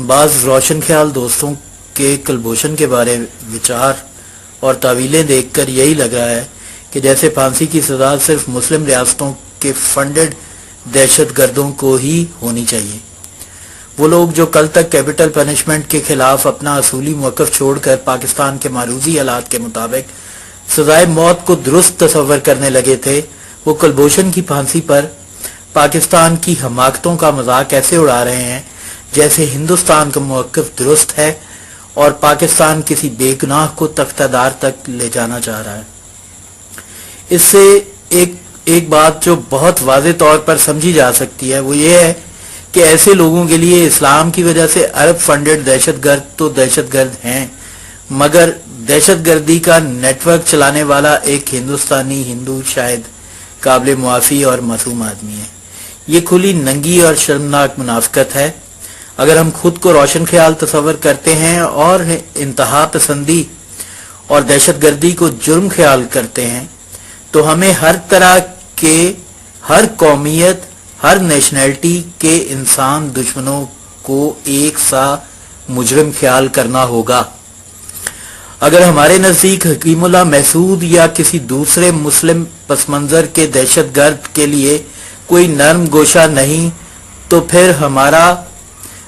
بعض روشن خیال دوستوں کے کلبھوشن کے بارے وچار اور تعویلیں دیکھ کر یہی لگ رہا ہے کہ جیسے پھانسی کی سزا صرف مسلم ریاستوں کے فنڈڈ دہشت گردوں کو ہی ہونی چاہیے۔ وہ لوگ جو کل تک کیپٹل پنشمنٹ کے خلاف اپنا اصولی موقف چھوڑ کر پاکستان کے معروضی حالات کے مطابق سزائے موت کو درست تصور کرنے لگے تھے، وہ کلبھوشن کی پھانسی پر پاکستان کی حماقتوں کا مذاق ایسے اڑا رہے ہیں جیسے ہندوستان کا موقف درست ہے اور پاکستان کسی بے گناہ کو تختہ دار تک لے جانا چاہ رہا ہے۔ اس سے ایک بات جو بہت واضح طور پر سمجھی جا سکتی ہے وہ یہ ہے کہ ایسے لوگوں کے لیے اسلام کی وجہ سے عرب فنڈڈ دہشت گرد تو دہشت گرد ہیں، مگر دہشت گردی کا نیٹ ورک چلانے والا ایک ہندوستانی ہندو شاید قابل معافی اور معصوم آدمی ہے۔ یہ کھلی ننگی اور شرمناک منافقت ہے۔ اگر ہم خود کو روشن خیال تصور کرتے ہیں اور انتہا پسندی اور دہشت گردی کو جرم خیال کرتے ہیں تو ہمیں ہر طرح کے، ہر قومیت، ہر نیشنلٹی کے انسان دشمنوں کو ایک سا مجرم خیال کرنا ہوگا۔ اگر ہمارے نزدیک حکیم اللہ محسود یا کسی دوسرے مسلم پس منظر کے دہشت گرد کے لیے کوئی نرم گوشہ نہیں تو پھر ہمارا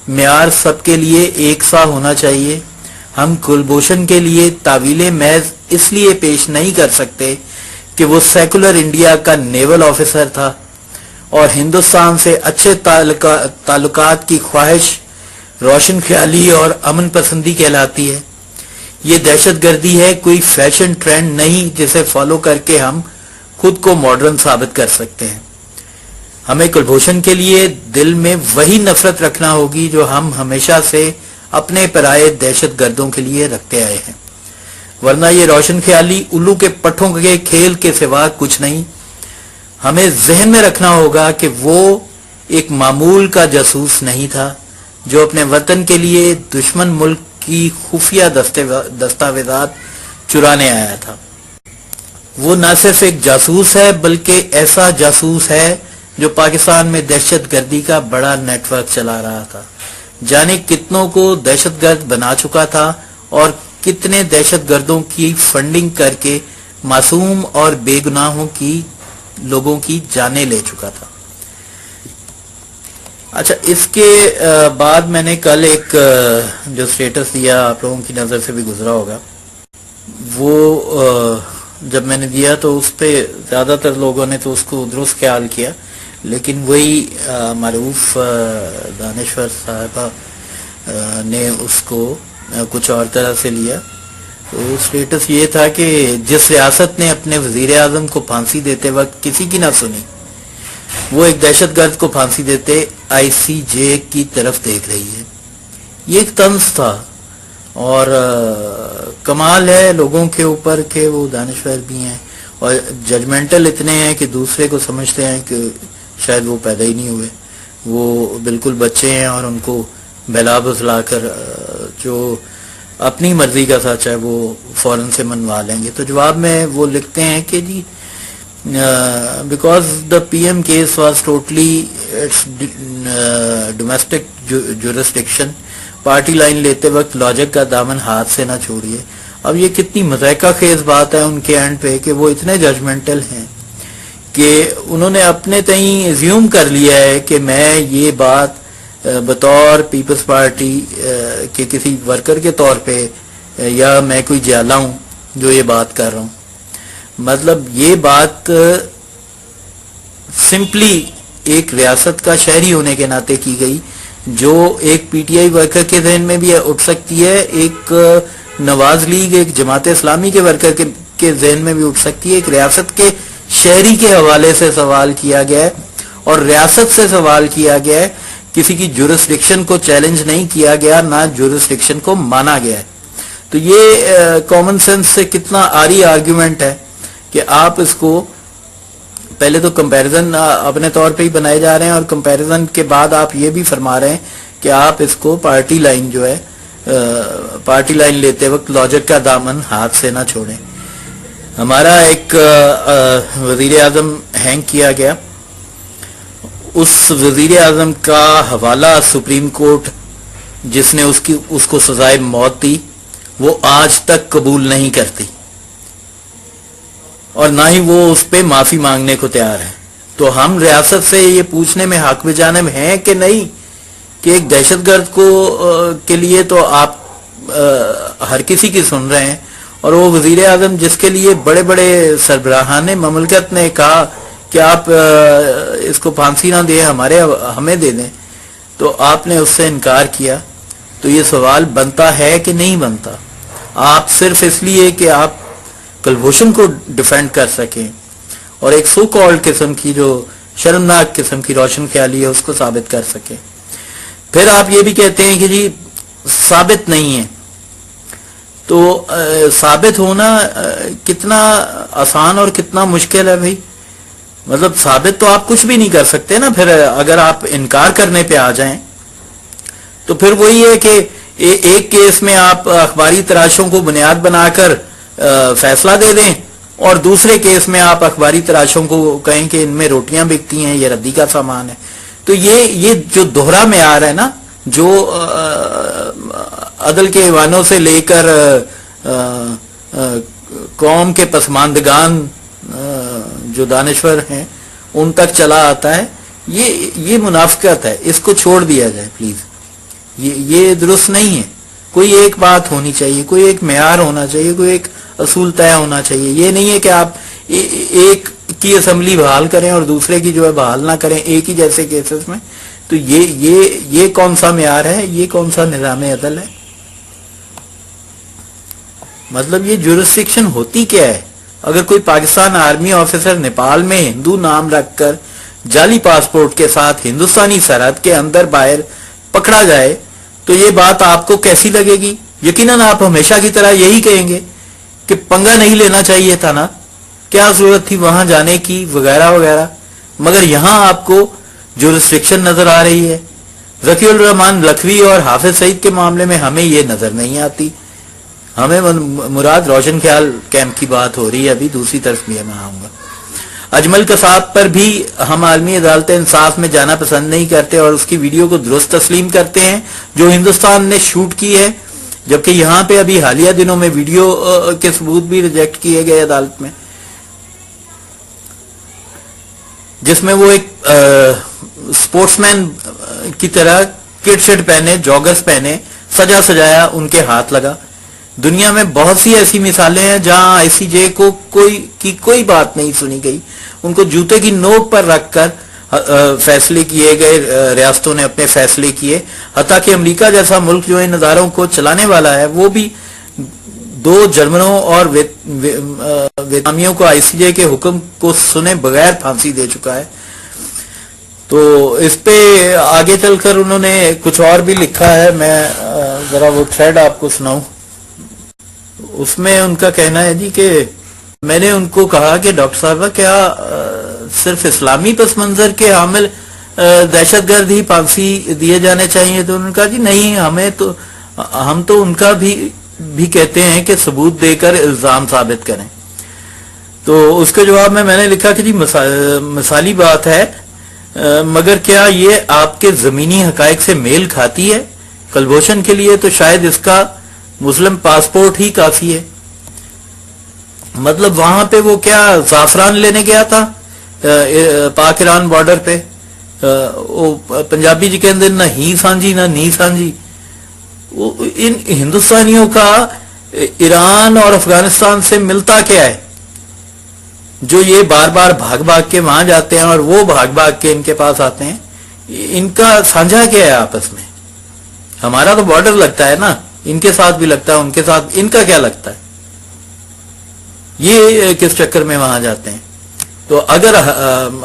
معیار سب کے لیے ایک سا ہونا چاہیے۔ ہم کلبھوشن کے لیے تعویلیں محض اس لیے پیش نہیں کر سکتے کہ وہ سیکولر انڈیا کا نیول آفیسر تھا اور ہندوستان سے اچھے تعلقات کی خواہش روشن خیالی اور امن پسندی کہلاتی ہے۔ یہ دہشت گردی ہے، کوئی فیشن ٹرینڈ نہیں جسے فالو کر کے ہم خود کو ماڈرن ثابت کر سکتے ہیں۔ ہمیں کلبھوشن کے لیے دل میں وہی نفرت رکھنا ہوگی جو ہم ہمیشہ سے اپنے پرائے دہشت گردوں کے لیے رکھتے آئے ہیں، ورنہ یہ روشن خیالی الو کے پٹھوں کے کھیل کے سوا کچھ نہیں۔ ہمیں ذہن میں رکھنا ہوگا کہ وہ ایک معمول کا جاسوس نہیں تھا جو اپنے وطن کے لیے دشمن ملک کی خفیہ دستاویزات چرانے آیا تھا۔ وہ نہ صرف ایک جاسوس ہے بلکہ ایسا جاسوس ہے جو پاکستان میں دہشت گردی کا بڑا نیٹ ورک چلا رہا تھا، جانے کتنوں کو دہشت گرد بنا چکا تھا اور کتنے دہشت گردوں کی فنڈنگ کر کے معصوم اور بے گناہوں کی لوگوں کی جانیں لے چکا تھا۔ اچھا، اس کے بعد میں نے کل ایک جو سٹیٹس دیا آپ لوگوں کی نظر سے بھی گزرا ہوگا، وہ جب میں نے دیا تو اس پہ زیادہ تر لوگوں نے تو اس کو درست خیال کیا، لیکن وہی معروف دانشور صاحبہ نے اس کو کچھ اور طرح سے لیا۔ تو سٹیٹس یہ تھا کہ جس ریاست نے اپنے وزیر اعظم کو پھانسی دیتے وقت کسی کی نہ سنی، وہ ایک دہشت گرد کو پھانسی دیتے آئی سی جے کی طرف دیکھ رہی ہے۔ یہ ایک طنز تھا اور کمال ہے لوگوں کے اوپر کہ وہ دانشور بھی ہیں اور ججمنٹل اتنے ہیں کہ دوسرے کو سمجھتے ہیں کہ شاید وہ پیدا ہی نہیں ہوئے، وہ بالکل بچے ہیں اور ان کو بہلا بسلا کر جو اپنی مرضی کا سچ ہے وہ فوراً سے منوا لیں گے۔ تو جواب میں وہ لکھتے ہیں کہ جی because the PM case was totally its domestic jurisdiction، party line لیتے وقت لاجک کا دامن ہاتھ سے نہ چھوڑیے۔ اب یہ کتنی مضحکہ خیز بات ہے ان کے اینڈ پہ کہ وہ اتنے ججمنٹل ہیں کہ انہوں نے اپنے تئیں ایزیوم کر لیا ہے کہ میں یہ بات بطور پیپلز پارٹی کے کسی ورکر کے طور پہ یا میں کوئی جیالہ ہوں جو یہ بات کر رہا ہوں۔ مطلب یہ بات سمپلی ایک ریاست کا شہری ہونے کے ناطے کی گئی، جو ایک پی ٹی آئی ورکر کے ذہن میں بھی اٹھ سکتی ہے، ایک نواز لیگ، ایک جماعت اسلامی کے ورکر کے ذہن میں بھی اٹھ سکتی ہے۔ ایک ریاست کے شہری کے حوالے سے سوال کیا گیا ہے اور ریاست سے سوال کیا گیا ہے، کسی کی جورسڈکشن کو چیلنج نہیں کیا گیا، نہ جورسڈکشن کو مانا گیا ہے۔ تو یہ کامن سینس سے کتنا آری آرگیومنٹ ہے کہ آپ اس کو پہلے تو کمپیریزن اپنے طور پہ ہی بنائے جا رہے ہیں اور کمپیریزن کے بعد آپ یہ بھی فرما رہے ہیں کہ آپ اس کو پارٹی لائن جو ہے پارٹی لائن لیتے وقت لاجک کا دامن ہاتھ سے نہ چھوڑیں۔ ہمارا ایک وزیر اعظم ہینگ کیا گیا، اس وزیر اعظم کا حوالہ سپریم کورٹ جس نے اس کو سزائے موت دی وہ آج تک قبول نہیں کرتی اور نہ ہی وہ اس پہ معافی مانگنے کو تیار ہے. تو ہم ریاست سے یہ پوچھنے میں حق بجانب ہیں کہ نہیں کہ ایک دہشت گرد کے لیے تو آپ ہر کسی کی سن رہے ہیں, اور وہ وزیر اعظم جس کے لیے بڑے بڑے سربراہان مملکت نے کہا کہ آپ اس کو پھانسی نہ دیں, ہمیں دے دیں, تو آپ نے اس سے انکار کیا. تو یہ سوال بنتا ہے کہ نہیں بنتا؟ آپ صرف اس لیے کہ آپ کلبھوشن کو ڈیفینڈ کر سکیں اور ایک سو کالڈ قسم کی جو شرمناک قسم کی روشن خیالی ہے اس کو ثابت کر سکیں, پھر آپ یہ بھی کہتے ہیں کہ جی ثابت نہیں ہے. تو ثابت ہونا کتنا آسان اور کتنا مشکل ہے بھائی. مطلب ثابت تو آپ کچھ بھی نہیں کر سکتے نا. پھر اگر آپ انکار کرنے پہ آ جائیں تو پھر وہی ہے کہ ایک کیس میں آپ اخباری تراشوں کو بنیاد بنا کر فیصلہ دے دیں اور دوسرے کیس میں آپ اخباری تراشوں کو کہیں کہ ان میں روٹیاں بکتی ہیں, یہ ردی کا سامان ہے. تو یہ جو دوہرا معیار ہے نا, جو عدل کے ایوانوں سے لے کر قوم کے پسماندگان جو دانشور ہیں ان تک چلا آتا ہے, یہ منافقت ہے. اس کو چھوڑ دیا جائے پلیز. یہ درست نہیں ہے. کوئی ایک بات ہونی چاہیے, کوئی ایک معیار ہونا چاہیے, کوئی ایک اصول طے ہونا چاہیے. یہ نہیں ہے کہ آپ ایک کی اسمبلی بحال کریں اور دوسرے کی جو ہے بحال نہ کریں ایک ہی جیسے کیسز میں. تو یہ کون سا معیار ہے, یہ کون سا نظام عدل ہے؟ مطلب یہ جورسڈکشن ہوتی کیا ہے؟ اگر کوئی پاکستان آرمی آفیسر نیپال میں ہندو نام رکھ کر جعلی پاسپورٹ کے ساتھ ہندوستانی سرحد کے اندر باہر پکڑا جائے تو یہ بات آپ کو کیسی لگے گی؟ یقیناً آپ ہمیشہ کی طرح یہی کہیں گے کہ پنگا نہیں لینا چاہیے تھا نا, کیا ضرورت تھی وہاں جانے کی, وغیرہ وغیرہ. مگر یہاں آپ کو جورسڈکشن نظر آ رہی ہے. ذکی الرحمان لکھوی اور حافظ سعید کے معاملے میں ہمیں یہ نظر نہیں آتی. ہمیں مراد روشن خیال کیمپ کی بات ہو رہی ہے. ابھی دوسری طرف بھی میں آؤں گا. اجمل کساب پر بھی ہم عالمی عدالت انصاف میں جانا پسند نہیں کرتے اور اس کی ویڈیو کو درست تسلیم کرتے ہیں جو ہندوستان نے شوٹ کی ہے, جبکہ یہاں پہ ابھی حالیہ دنوں میں ویڈیو کے ثبوت بھی ریجیکٹ کیے گئے عدالت میں, جس میں وہ ایک سپورٹس مین کی طرح کٹ شرٹ پہنے, جاگرز پہنے, سجا سجایا ان کے ہاتھ لگا. دنیا میں بہت سی ایسی مثالیں ہیں جہاں آئی سی جے کو کوئی بات نہیں سنی گئی. ان کو جوتے کی نوک پر رکھ کر فیصلے کیے گئے, ریاستوں نے اپنے فیصلے کیے. حتیٰ کہ امریکہ جیسا ملک جو ان اداروں کو چلانے والا ہے وہ بھی 2 جرمنوں اور ویتنامیوں کو آئی سی جے کے حکم کو سنے بغیر پھانسی دے چکا ہے. تو اس پہ آگے چل کر انہوں نے کچھ اور بھی لکھا ہے. میں ذرا وہ تھریڈ آپ کو سناؤں. اس میں ان کا کہنا ہے جی کہ میں نے ان کو کہا کہ ڈاکٹر صاحبہ کیا صرف اسلامی پس منظر کے حامل دہشت گرد ہی پھانسی دیے جانے چاہیے؟ تو انہوں نے کہا جی نہیں, ہم تو ان کا بھی کہتے ہیں کہ ثبوت دے کر الزام ثابت کریں. تو اس کے جواب میں نے لکھا کہ جی مثالی بات ہے, مگر کیا یہ آپ کے زمینی حقائق سے میل کھاتی ہے؟ کلبھوشن کے لیے تو شاید اس کا مسلم پاسپورٹ ہی کافی ہے. مطلب وہاں پہ وہ کیا زعفران لینے گیا تھا پاک ایران بارڈر پہ, وہ پنجابی جی کہتے نہ ہی سانجی نہ نی سانجی. ان ہندوستانیوں کا ایران اور افغانستان سے ملتا کیا ہے جو یہ بار بار بھاگ بھاگ کے وہاں جاتے ہیں اور وہ بھاگ بھاگ کے ان کے پاس آتے ہیں؟ ان کا سانجھا کیا ہے آپس میں؟ ہمارا تو بارڈر لگتا ہے نا, ان کے ساتھ بھی لگتا ہے, ان کے ساتھ ان کا کیا لگتا ہے؟ یہ کس چکر میں وہاں جاتے ہیں؟ تو اگر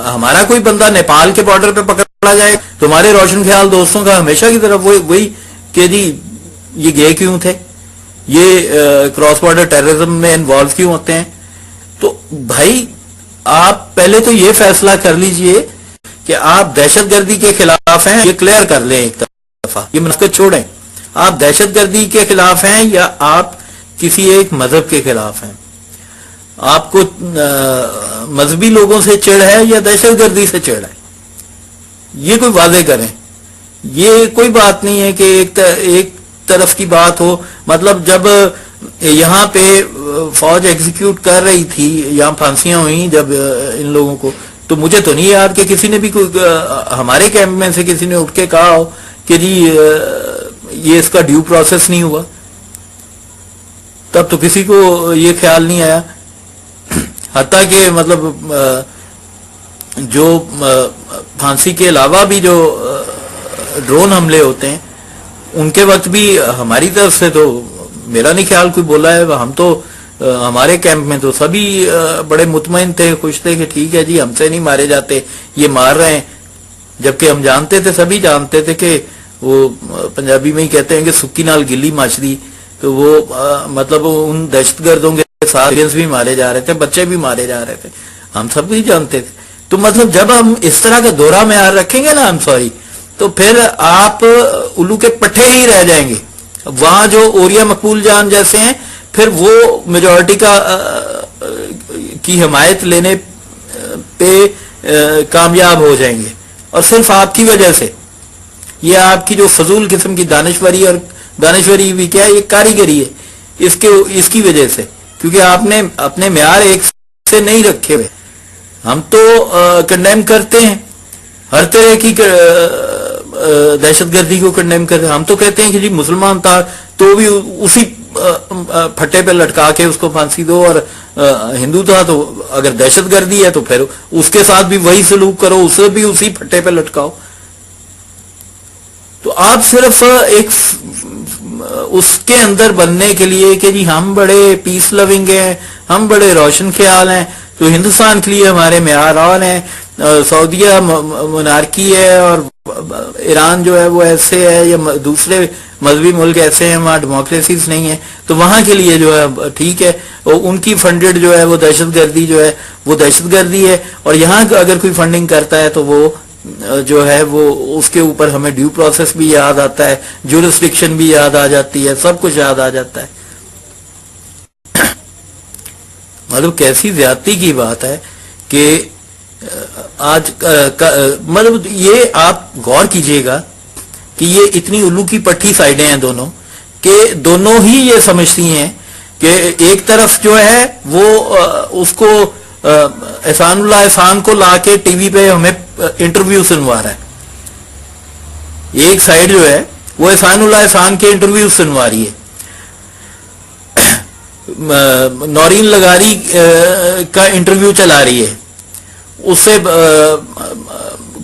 ہمارا کوئی بندہ نیپال کے بارڈر پہ پکڑا جائے تو ہمارے روشن خیال دوستوں کا ہمیشہ کی طرف وہی کہ جی یہ گئے کیوں تھے, یہ کراس بارڈر ٹیررزم میں انوالو کیوں ہوتے ہیں؟ تو بھائی آپ پہلے تو یہ فیصلہ کر لیجئے کہ آپ دہشت گردی کے خلاف ہیں, یہ کلیئر کر لیں ایک دفعہ, یہ منافقت چھوڑیں. آپ دہشت گردی کے خلاف ہیں یا آپ کسی ایک مذہب کے خلاف ہیں؟ آپ کو مذہبی لوگوں سے چڑھ ہے یا دہشت گردی سے چڑھ ہے؟ یہ کوئی واضح کریں. یہ کوئی بات نہیں ہے کہ ایک طرف کی بات ہو. مطلب جب یہاں پہ فوج ایگزیکیوٹ کر رہی تھی، یہاں پھانسیاں ہوئیں جب ان لوگوں کو، تو مجھے تو نہیں یاد کہ کسی نے بھی ہمارے کیمپ میں سے کسی نے اٹھ کے کہا ہو کہ جی یہ اس کا ڈیو پروسیس نہیں ہوا. تب تو کسی کو یہ خیال نہیں آیا. حتیٰ کہ مطلب جو پھانسی کے علاوہ بھی جو ڈرون حملے ہوتے ہیں ان کے وقت بھی ہماری طرف سے تو میرا نہیں خیال کوئی بولا ہے. ہم تو ہمارے کیمپ میں تو سبھی بڑے مطمئن تھے، خوش تھے کہ ٹھیک ہے جی ہم سے نہیں مارے جاتے، یہ مار رہے ہیں. جبکہ ہم جانتے تھے، سبھی جانتے تھے کہ وہ پنجابی میں ہی کہتے ہیں کہ سکی نال گلی مچھلی، تو وہ مطلب ان دہشت گردوں کے ساتھ بھی مارے جا رہے تھے، بچے بھی مارے جا رہے تھے، ہم سب بھی جانتے تھے. تو مطلب جب ہم اس طرح کا دورہ معیار رکھیں گے نا، ہم سوری، تو پھر آپ الو کے پٹھے ہی رہ جائیں گے. وہاں جو اوریا مقبول جان جیسے ہیں پھر وہ میجورٹی کی حمایت لینے پہ کامیاب ہو جائیں گے، اور صرف آپ کی وجہ سے. یہ آپ کی جو فضول قسم کی دانشوری، اور دانشوری بھی کیا ہے، یہ کاریگری ہے اس کی وجہ سے، کیونکہ آپ نے اپنے معیار ایک سے نہیں رکھے ہوئے. ہم تو کنڈیم کرتے ہیں ہر طرح کی دہشت گردی کو کنڈیم کرتے ہیں. ہم تو کہتے ہیں کہ جی مسلمان تھا تو بھی اسی پھٹے پہ لٹکا کے اس کو پھانسی دو، اور ہندو تھا تو اگر دہشت گردی ہے تو پھر اس کے ساتھ بھی وہی سلوک کرو، اسے بھی اسی پھٹے پہ لٹکاؤ. تو آپ صرف ایک اس کے اندر بننے کے لیے کہ جی ہم بڑے پیس لونگ ہیں، ہم بڑے روشن خیال ہیں، تو ہندوستان کے لیے ہمارے معیار اور ہیں، سعودیہ منارکی ہے اور ایران جو ہے وہ ایسے ہے، یا دوسرے مذہبی ملک ایسے ہیں وہاں ڈیموکریسیز نہیں ہے، تو وہاں کے لیے جو ہے ٹھیک ہے، ان کی فنڈڈ جو ہے وہ دہشت گردی جو ہے وہ دہشت گردی ہے. اور یہاں اگر کوئی فنڈنگ کرتا ہے تو وہ جو ہے وہ اس کے اوپر ہمیں ڈیو پروسیس بھی یاد آتا ہے، جورسڈکشن بھی یاد آ جاتی ہے، سب کچھ یاد آ جاتا ہے. مطلب کیسی زیادتی کی بات ہے کہ آج مطلب یہ آپ غور کیجئے گا کہ یہ اتنی الو کی پٹھی سائیڈیں ہیں دونوں، کہ دونوں ہی یہ سمجھتی ہیں کہ ایک طرف جو ہے وہ اس کو احسان اللہ احسان کو لا کے ٹی وی پہ ہمیں انٹرویو سنوا رہا ہے، ایک سائیڈ جو ہے وہ احسان اللہ احسان کے انٹرویو سنوا رہی ہے. نورین لغاری کا انٹرویو چلا رہی ہے، اس سے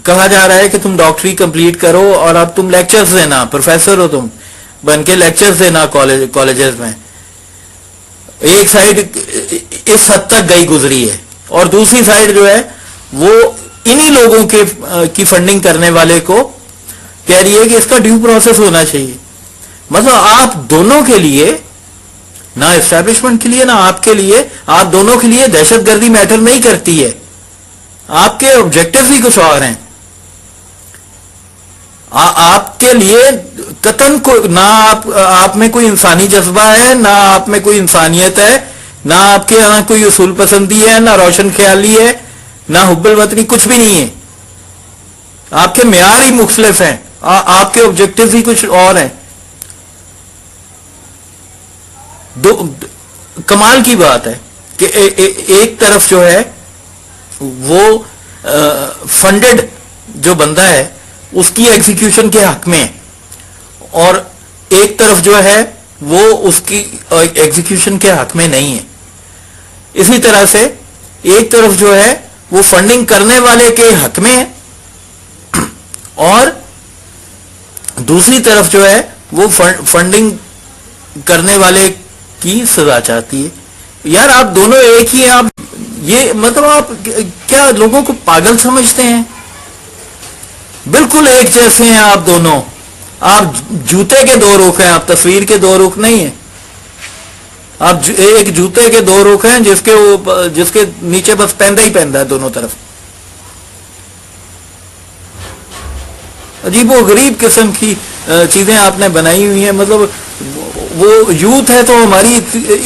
کہا جا رہا ہے کہ تم ڈاکٹری کمپلیٹ کرو اور اب تم لیکچرز دینا، پروفیسر ہو تم، بن کے لیکچرز دینا کالجز میں. ایک سائیڈ اس حد تک گئی گزری ہے، اور دوسری سائیڈ جو ہے وہ انہی لوگوں کی فنڈنگ کرنے والے کو کہہ رہی ہے کہ اس کا ڈیو پروسیس ہونا چاہیے. مطلب آپ دونوں کے لیے، نہ اسٹیبلشمنٹ کے لیے نہ آپ کے لیے، آپ دونوں کے لیے دہشت گردی میٹر نہیں کرتی ہے. آپ کے آبجیکٹیوز ہی کچھ اور ہیں. آپ کے لیے قطعاً نہ آپ میں کوئی انسانی جذبہ ہے، نہ آپ میں کوئی انسانیت ہے، نہ آپ کے یہاں کوئی اصول پسندی ہے، نہ روشن خیالی ہے، نہ حب الوطنی، کچھ بھی نہیں ہے. آپ کے معیار ہی مختلف ہیں، آپ کے آبجیکٹیوز ہی کچھ اور ہیں. کمال کی بات ہے کہ ایک طرف جو ہے وہ فنڈڈ جو بندہ ہے اس کی ایگزیکیوشن کے حق میں ہے، اور ایک طرف جو ہے وہ اس کی ایگزیکیوشن کے حق میں نہیں ہے. اسی طرح سے ایک طرف جو ہے وہ فنڈنگ کرنے والے کے حق میں ہے، اور دوسری طرف جو ہے وہ فنڈنگ کرنے والے کی سزا چاہتی ہے. یار آپ دونوں ایک ہی ہیں. آپ یہ مطلب آپ کیا لوگوں کو پاگل سمجھتے ہیں؟ بالکل ایک جیسے ہیں آپ دونوں. آپ جوتے کے دو رخ ہیں، آپ تصویر کے دو رخ نہیں ہیں. آپ ایک جوتے کے دو رخ ہیں جس کے نیچے بس پہندا ہی پہندا ہے دونوں طرف. عجیب و غریب قسم کی چیزیں آپ نے بنائی ہوئی ہیں. مطلب وہ یوتھ ہے تو ہماری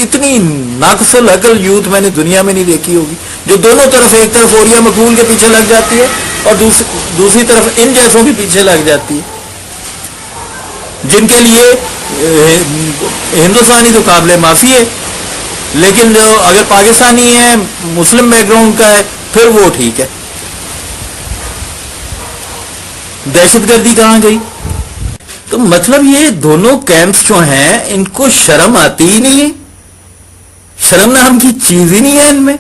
اتنی ناقص العقل یوتھ میں نے دنیا میں نہیں دیکھی ہوگی، جو دونوں طرف، ایک طرف اوریا مقبول کے پیچھے لگ جاتی ہے اور دوسری طرف ان جیسوں کے پیچھے لگ جاتی ہے. جن کے لیے ہندوستانی تو قابل معافی ہے، لیکن جو اگر پاکستانی ہے، مسلم بیک گراؤنڈ کا ہے، پھر وہ ٹھیک ہے۔ دہشت گردی کہاں گئی؟ تو مطلب یہ دونوں کیمپس جو ہیں ان کو شرم آتی ہی نہیں ہے، شرم نام کی چیز ہی نہیں ہے ان میں۔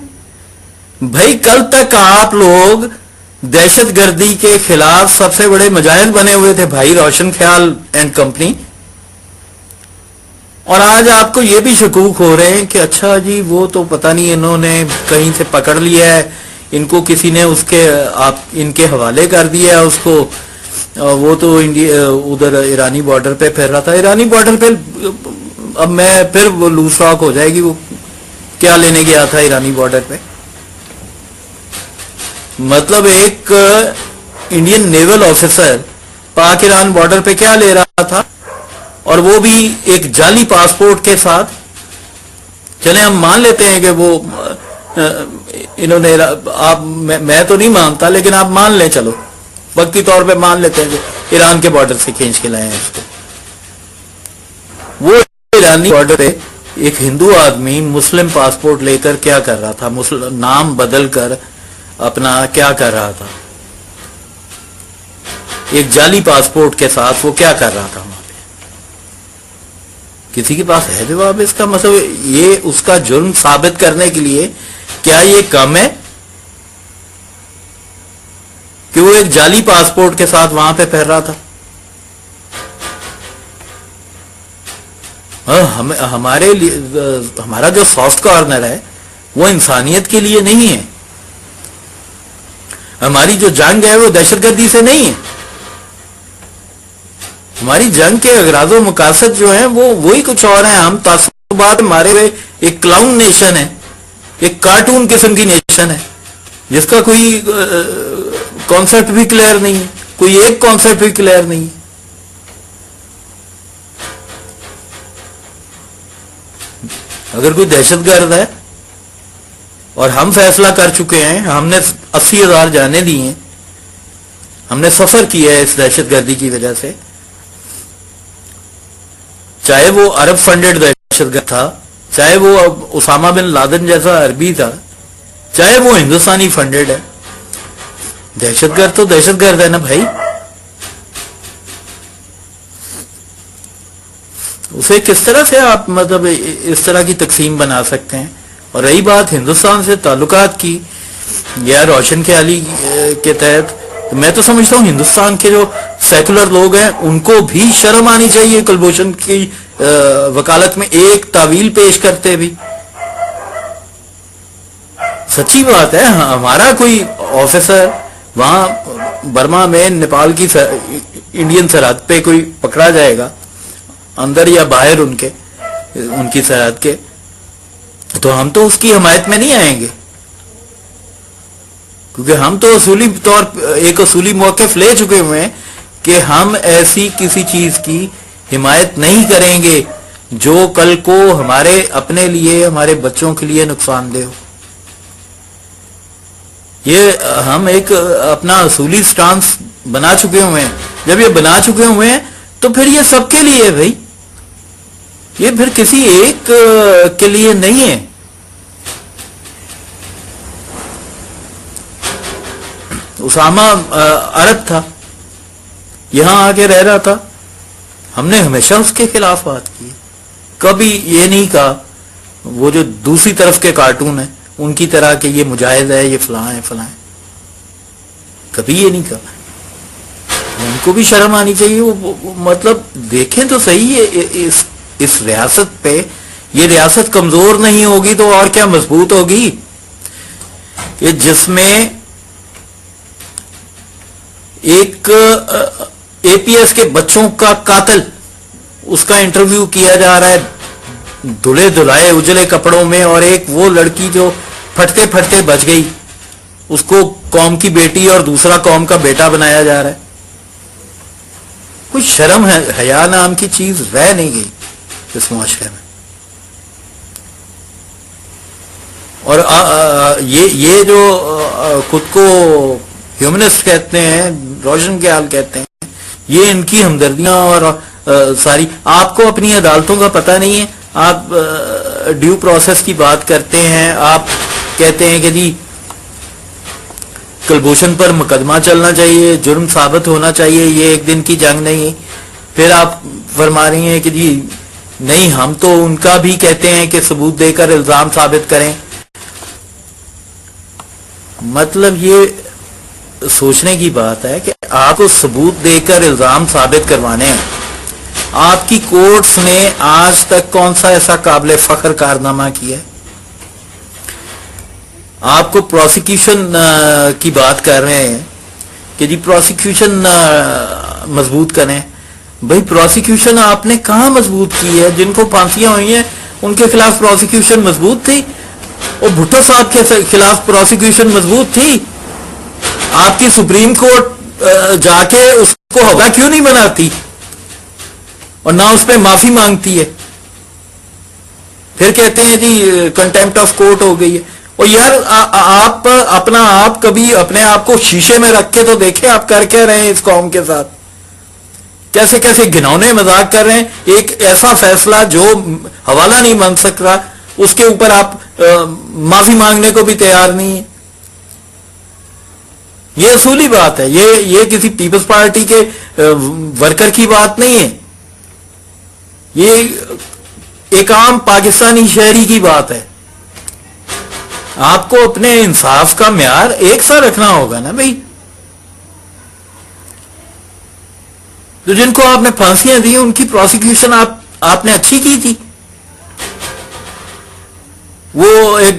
بھائی کل تک آپ لوگ دہشت گردی کے خلاف سب سے بڑے مجاہد بنے ہوئے تھے، بھائی روشن خیال اینڈ کمپنی، اور آج آپ کو یہ بھی شکوک ہو رہے ہیں کہ اچھا جی وہ تو پتہ نہیں انہوں نے کہیں سے پکڑ لیا ہے، ان کو کسی نے اس کے ان کے حوالے کر دیا ہے اس کو، وہ تو ادھر ایرانی بارڈر پہ پھر رہا تھا۔ ایرانی بارڈر پہ اب میں پھر وہ لوز ٹاک ہو جائے گی، وہ کیا لینے گیا تھا ایرانی بارڈر پہ؟ مطلب ایک انڈین نیول آفیسر پاک ایران بارڈر پہ کیا لے رہا تھا، اور وہ بھی ایک جعلی پاسپورٹ کے ساتھ۔ چلیں ہم مان لیتے ہیں کہ وہ انہوں نے، آپ میں تو نہیں مانتا لیکن آپ مان لیں، چلو وقتی طور پہ مان لیتے ہیں کہ ایران کے بارڈر سے کھینچ کے لائے ہیں اس کو۔ وہ ایرانی بارڈر پہ ایک ہندو آدمی مسلم پاسپورٹ لے کر کیا کر رہا تھا، نام بدل کر اپنا کیا کر رہا تھا، ایک جعلی پاسپورٹ کے ساتھ وہ کیا کر رہا تھا وہاں پہ؟ کسی کے پاس ہے جواب اس کا؟ مطلب یہ اس کا جرم ثابت کرنے کے لیے کیا یہ کم ہے کہ وہ ایک جعلی پاسپورٹ کے ساتھ وہاں پہ پھر رہا تھا؟ ہمارے لیے ہمارا جو سافٹ کارنر ہے وہ انسانیت کے لیے نہیں ہے، ہماری جو جنگ ہے وہ دہشت گردی سے نہیں ہے، ہماری جنگ کے اغراض و مقاصد جو ہیں وہ وہی کچھ اور ہیں۔ ہم تعصبات مارے ہوئے ایک کلاؤن نیشن ہے، ایک کارٹون قسم کی نیشن ہے جس کا کوئی کانسیپٹ بھی کلیئر نہیں ہے، کوئی ایک کانسیپٹ بھی کلیئر نہیں ہے۔ اگر کوئی دہشت گرد ہے اور ہم فیصلہ کر چکے ہیں، ہم نے 80,000 جانیں دی ہیں، ہم نے سفر کیا ہے اس دہشت گردی کی وجہ سے، چاہے وہ عرب فنڈڈ دہشت گرد تھا، چاہے وہ اسامہ بن لادن جیسا عربی تھا، چاہے وہ ہندوستانی فنڈڈ ہے، دہشت گرد تو دہشت گرد ہے نا بھائی۔ اسے کس طرح سے آپ مطلب اس طرح کی تقسیم بنا سکتے ہیں؟ اور رہی بات ہندوستان سے تعلقات کی یا روشن خیالی کے تحت، میں تو سمجھتا ہوں ہندوستان کے جو سیکولر لوگ ہیں ان کو بھی شرم آنی چاہیے کلبھوشن کی وکالت میں ایک تعویل پیش کرتے بھی۔ سچی بات ہے، ہمارا کوئی آفیسر وہاں برما میں نیپال کی انڈین سرحد پہ کوئی پکڑا جائے گا اندر یا باہر ان کی سرحد کے، تو ہم تو اس کی حمایت میں نہیں آئیں گے، کیونکہ ہم تو اصولی طور ایک اصولی موقف لے چکے ہوئے ہیں کہ ہم ایسی کسی چیز کی حمایت نہیں کریں گے جو کل کو ہمارے اپنے لیے، ہمارے بچوں کے لیے نقصان دہ ہو۔ یہ ہم ایک اپنا اصولی سٹانس بنا چکے ہوئے ہیں۔ جب یہ بنا چکے ہوئے ہیں تو پھر یہ سب کے لیے ہے بھائی، یہ پھر کسی ایک کے لیے نہیں ہے۔ اسامہ عرب تھا، یہاں آ کے رہ رہا تھا، ہم نے ہمیشہ اس کے خلاف بات کی، کبھی یہ نہیں کہا وہ جو دوسری طرف کے کارٹون ہیں ان کی طرح کہ یہ مجاہد ہے، یہ فلاں ہے فلاں ہے، کبھی یہ نہیں کہا۔ ان کو بھی شرم آنی چاہیے۔ وہ مطلب دیکھیں تو صحیح ہے اس ریاست پہ، یہ ریاست کمزور نہیں ہوگی تو اور کیا مضبوط ہوگی، کہ جس میں ایک اے پی ایس کے بچوں کا قاتل، اس کا انٹرویو کیا جا رہا ہے دھلے دھلائے اجلے کپڑوں میں، اور ایک وہ لڑکی جو پھٹتے پھٹتے بچ گئی، اس کو قوم کی بیٹی اور دوسرا قوم کا بیٹا بنایا جا رہا ہے۔ کچھ شرم ہے، حیا نام کی چیز رہ نہیں گئی اس معاشرے میں۔ اور یہ جو خود کو ہیومنسٹ کہتے ہیں، روشن خیال کہتے ہیں، یہ ان کی ہمدردیاں اور ساری آپ کو اپنی عدالتوں کا پتہ نہیں ہے. آپ ڈیو پروسیس کی بات کرتے ہیں, آپ کہتے ہیں کہ جی کلبھوشن پر مقدمہ چلنا چاہیے, جرم ثابت ہونا چاہیے, یہ ایک دن کی جنگ نہیں ہے. پھر آپ فرما رہی ہیں کہ جی نہیں, ہم تو ان کا بھی کہتے ہیں کہ ثبوت دے کر الزام ثابت کریں. مطلب یہ سوچنے کی بات ہے کہ آپ کو ثبوت دے کر الزام ثابت کروانے ہیں. آپ کی کورٹس نے آج تک کون سا ایسا قابل فخر کارنامہ کیا ہے؟ آپ کو پروسیکیوشن کی بات کر رہے ہیں کہ جی پروسیکیوشن مضبوط کریں. بھئی پروسیکیوشن آپ نے کہاں مضبوط کی ہے؟ جن کو پھانسیاں ہوئی ہیں ان کے خلاف پروسیکیوشن مضبوط تھی, اور بھٹو صاحب کے خلاف پروسیکیوشن مضبوط تھی. آپ کی سپریم کورٹ جا کے اس کو ہوگا کیوں نہیں بناتی اور نہ اس پہ معافی مانگتی ہے؟ پھر کہتے ہیں جی کنٹیمپٹ آف کورٹ ہو گئی ہے. اور یار آپ اپنا آپ کبھی اپنے آپ کو شیشے میں رکھ کے تو دیکھیں آپ کر کے رہے ہیں اس قوم کے ساتھ, کیسے کیسے گھنونے مذاق کر رہے ہیں. ایک ایسا فیصلہ جو حوالہ نہیں بن سک رہا اس کے اوپر آپ معافی مانگنے کو بھی تیار نہیں ہیں. یہ اصولی بات ہے, یہ کسی پیپلز پارٹی کے ورکر کی بات نہیں ہے, یہ ایک عام پاکستانی شہری کی بات ہے. آپ کو اپنے انصاف کا معیار ایک سا رکھنا ہوگا نا بھائی. تو جن کو آپ نے پھانسیاں دی ان کی پروسیکیوشن آپ نے اچھی کی تھی. وہ ایک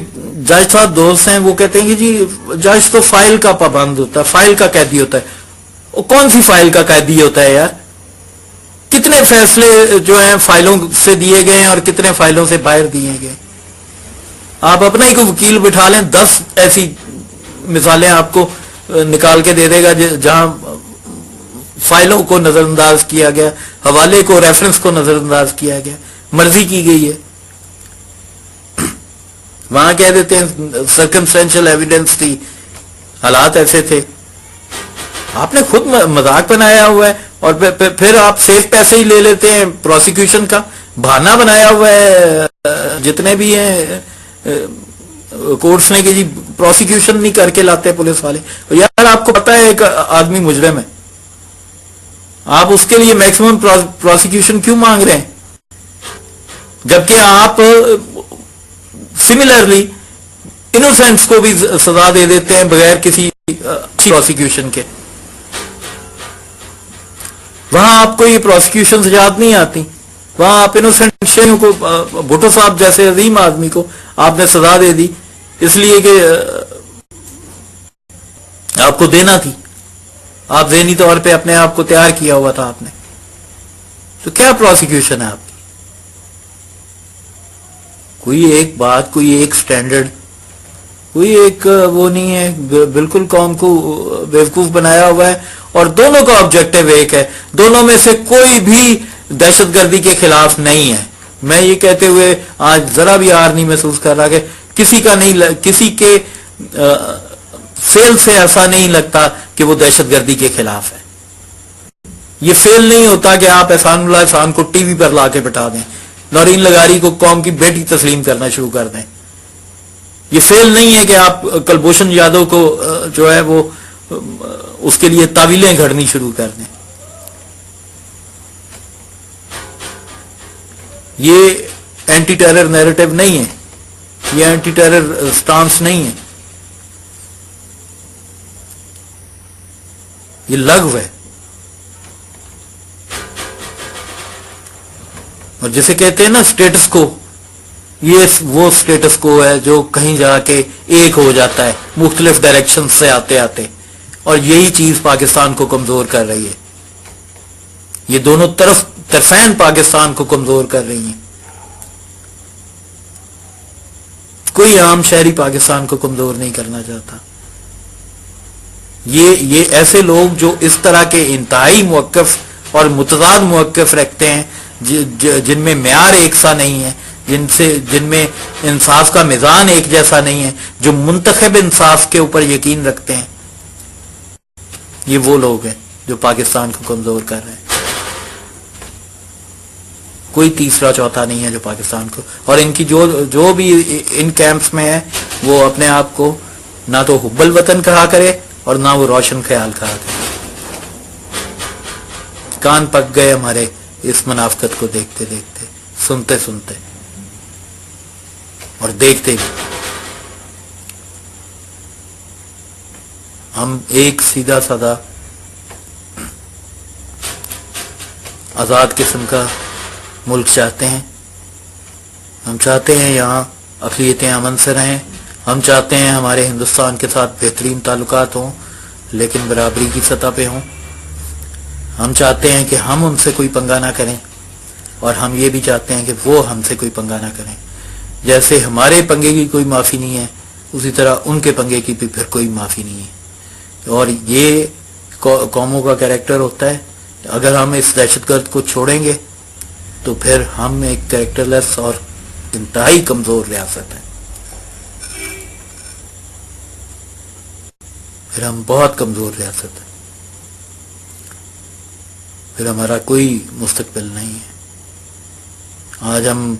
جج صاحب دوست ہیں, وہ کہتے ہیں کہ جی جج تو فائل کا پابند ہوتا ہے, فائل کا قیدی ہوتا ہے. وہ کون سی فائل کا قیدی ہوتا ہے یار؟ کتنے فیصلے جو ہیں فائلوں سے دیے گئے ہیں اور کتنے فائلوں سے باہر دیے گئے. آپ اپنا ہی کوئی وکیل بٹھا لیں, 10 ایسی مثالیں آپ کو نکال کے دے دے گا جہاں فائلوں کو نظر انداز کیا گیا, حوالے کو, ریفرنس کو نظر انداز کیا گیا, مرضی کی گئی ہے. وہاں کہہ دیتے ہیں سرکمسٹینشل ایویڈنس تھی, حالات ایسے تھے. آپ نے خود مذاق بنایا ہوا ہے, اور پھر آپ سیف پیسے ہی لے لیتے ہیں. پروسیکیوشن کا بہانہ بنایا ہوا ہے جتنے بھی ہیں کورٹس نے کہ جی پروسیکیوشن نہیں کر کے لاتے پولیس والے. یار آپ کو پتا ہے ایک آدمی مجرم ہے, آپ اس کے لیے میکسیمم پروسیکیوشن کیوں مانگ رہے ہیں, جبکہ آپ سملرلی انوسینٹس کو بھی سزا دے دیتے ہیں بغیر کسی اچھی پروسیکیوشن کے. وہاں آپ کو یہ پروسیکیوشن یاد نہیں آتی, وہاں آپ انوسینٹ شہریوں کو, بھٹو صاحب جیسے عظیم آدمی کو آپ نے سزا دے دی اس لیے کہ آپ کو دینا تھی. آپ ذہنی طور پہ اپنے آپ کو تیار کیا ہوا تھا آپ نے. تو کیا پروسیکیوشن ہے آپ کی؟ کوئی ایک بات, کوئی ایک سٹینڈرڈ, کوئی ایک وہ نہیں ہے. بالکل قوم کو بیوقوف بنایا ہوا ہے, اور دونوں کا آبجیکٹو ایک ہے. دونوں میں سے کوئی بھی دہشت گردی کے خلاف نہیں ہے. میں یہ کہتے ہوئے آج ذرا بھی آر نہیں محسوس کر رہا کہ کسی کا نہیں, کسی کے فیل سے ایسا نہیں لگتا کہ وہ دہشت گردی کے خلاف ہے. یہ فیل نہیں ہوتا کہ آپ احسان اللہ احسان کو ٹی وی پر لا کے بٹھا دیں, نورین لغاری کو قوم کی بیٹی تسلیم کرنا شروع کر دیں. یہ فیل نہیں ہے کہ آپ کلبھوشن یادو کو جو ہے وہ اس کے لیے تعویلیں گھڑنی شروع کر دیں. یہ اینٹی ٹیرر نیریٹو نہیں ہے, یہ اینٹی ٹیرر سٹانس نہیں ہے, یہ لغو ہے. اور جسے کہتے ہیں نا سٹیٹس کو, یہ وہ سٹیٹس کو ہے جو کہیں جا کے ایک ہو جاتا ہے مختلف ڈائریکشن سے آتے آتے, اور یہی چیز پاکستان کو کمزور کر رہی ہے. یہ دونوں طرفین پاکستان کو کمزور کر رہی ہیں. کوئی عام شہری پاکستان کو کمزور نہیں کرنا چاہتا. یہ ایسے لوگ جو اس طرح کے انتہائی موقف اور متضاد موقف رکھتے ہیں, جن میں معیار ایک سا نہیں ہے, جن میں انصاف کا میزان ایک جیسا نہیں ہے, جو منتخب انصاف کے اوپر یقین رکھتے ہیں, یہ وہ لوگ ہیں جو پاکستان کو کمزور کر رہے ہیں. کوئی تیسرا چوتھا نہیں ہے جو پاکستان کو، اور ان کی جو بھی ان کیمپس میں ہے وہ اپنے آپ کو نہ تو حب الوطن کہا کرے اور نہ وہ روشن خیال کہا کرے. کان پک گئے ہمارے اس منافقت کو دیکھتے دیکھتے، سنتے سنتے اور دیکھتے بھی. ہم ایک سیدھا سادہ آزاد قسم کا ملک چاہتے ہیں. ہم چاہتے ہیں یہاں اقلیتیں امن سے رہیں. ہم چاہتے ہیں ہمارے ہندوستان کے ساتھ بہترین تعلقات ہوں لیکن برابری کی سطح پہ ہوں. ہم چاہتے ہیں کہ ہم ان سے کوئی پنگا نہ کریں اور ہم یہ بھی چاہتے ہیں کہ وہ ہم سے کوئی پنگا نہ کریں. جیسے ہمارے پنگے کی کوئی معافی نہیں ہے اسی طرح ان کے پنگے کی بھی پھر کوئی معافی نہیں ہے. اور یہ قوموں کا کریکٹر ہوتا ہے. اگر ہم اس دہشت گرد کو چھوڑیں گے تو پھر ہم ایک کریکٹر لیس اور انتہائی کمزور ریاست ہے. پھر ہم بہت کمزور ریاست ہے. پھر ہمارا کوئی مستقبل نہیں ہے. آج ہم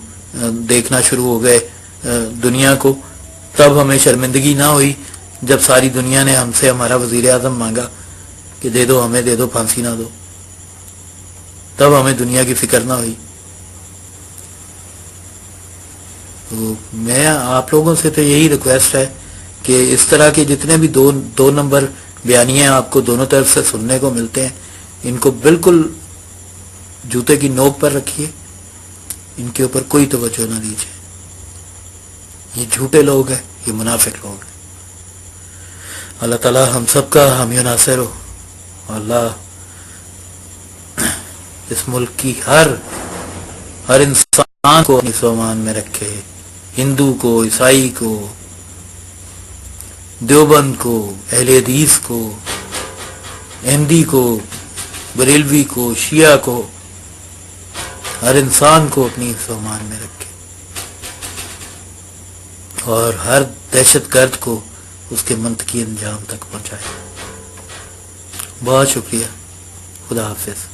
دیکھنا شروع ہو گئے دنیا کو، تب ہمیں شرمندگی نہ ہوئی جب ساری دنیا نے ہم سے ہمارا وزیر اعظم مانگا کہ دے دو ہمیں، دے دو، پھانسی نہ دو. تب ہمیں دنیا کی فکر نہ ہوئی. تو میں آپ لوگوں سے تو یہی ریکویسٹ ہے کہ اس طرح کے جتنے بھی دو نمبر بیانیے آپ کو دونوں طرف سے سننے کو ملتے ہیں ان کو بالکل جوتے کی نوک پر رکھیے. ان کے اوپر کوئی توجہ نہ دیجیے. یہ جھوٹے لوگ ہیں، یہ منافق لوگ ہیں. اللہ تعالی ہم سب کا حامی و ناصر ہو. اللہ اس ملک کی ہر انسان کو اپنی سامان میں رکھے. ہندو کو، عیسائی کو، دیوبند کو، اہل حدیث کو، احمدی کو، بریلوی کو، شیعہ کو، ہر انسان کو اپنی سامان میں رکھے اور ہر دہشت گرد کو اس کے منطقی انجام تک پہنچائے. بہت شکریہ. خدا حافظ.